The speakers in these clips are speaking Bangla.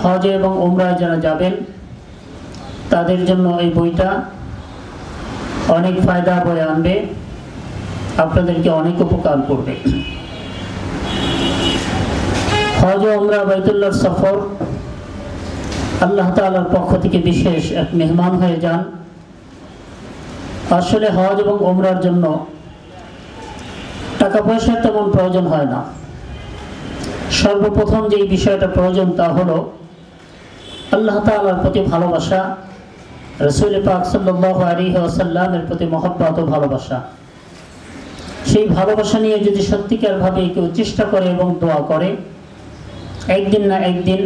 হজে এবং উমরায় যারা যাবেন তাদের জন্য এই বইটা অনেক ফায়দা বয়ে আনবে, আপনাদেরকে অনেক উপকার করবে। হজ ও উমরা বাইতুল্লাহর সফর আল্লাহ তাআলার পক্ষ থেকে বিশেষ এক মেহমান হয়ে যান। আসলে হজ এবং উমরার জন্য টাকা পয়সার তেমন প্রয়োজন হয় না। সর্বপ্রথম যেই বিষয়টা প্রয়োজন তা হলো আল্লাহ তাআলার প্রতি ভালোবাসা, রাসূল পাক সাল্লাল্লাহু আলাইহি ওয়াসাল্লামের প্রতি মহব্বত ও ভালোবাসা। সেই ভালোবাসা নিয়ে যদি সত্যিকারভাবে কেউ চেষ্টা করে এবং দোয়া করে, একদিন না একদিন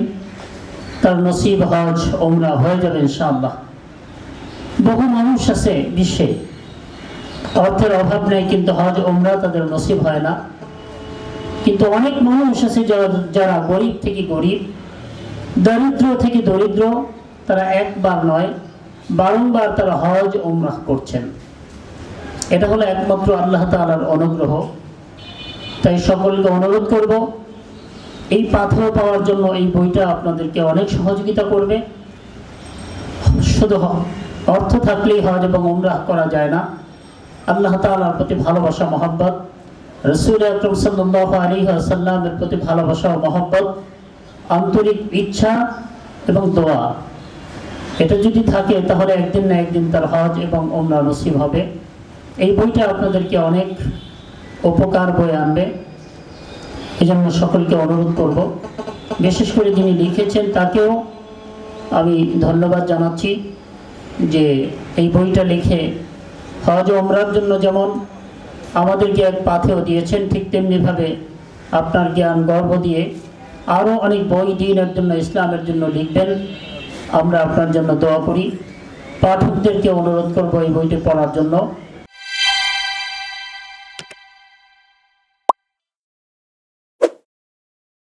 তার নসিব হজ উমরা হয়ে যাবে ইনশাআল্লাহ। বহু মানুষ আছে বিশ্বে, অর্থের অভাব নেই কিন্তু হজ উমরা তাদের নসিব হয় না। কিন্তু অনেক মানুষ আছে যারা গরিব থেকে গরিব, দরিদ্র থেকে দরিদ্র, তারা একবার নয় বারংবার তারা হজ উমরা করছেন। এটা হলো একমাত্র আল্লাহ তাআলার অনুগ্রহ। তাই সকলকে অনুরোধ করব, এই পাথর পাওয়ার জন্য এই বইটা আপনাদেরকে অনেক সহযোগিতা করবে। শুধু অর্থ থাকলেই হজ এবং উমরা করা যায় না। আল্লাহ তাআলার প্রতি ভালোবাসা, মহব্বত, রাসূল আকরাম সাল্লাল্লাহু আলাইহি ওয়াসাল্লামের প্রতি ভালোবাসা ও মহব্বত, আন্তরিক ইচ্ছা এবং দোয়া, এটা যদি থাকে তাহলে একদিন না একদিন তার হজ এবং উমরা নসিব হবে। এই বইটা আপনাদেরকে অনেক উপকার বয়ে আনবে, এজন্য সকলকে অনুরোধ করব। বিশেষ করে যিনি লিখেছেন তাকেও আমি ধন্যবাদ জানাচ্ছি যে এই বইটা লিখে হজ ও উমরার জন্য যেমন আমাদেরকে এক পাথেও দিয়েছেন, ঠিক তেমনিভাবে আপনার জ্ঞান গর্ব দিয়ে আরও অনেক বই দ্বীনের জন্য, ইসলামের জন্য লিখবেন। আমরা আপনার জন্য দোয়া করি। পাঠকদেরকে অনুরোধ করব এই বইটি পড়ার জন্য।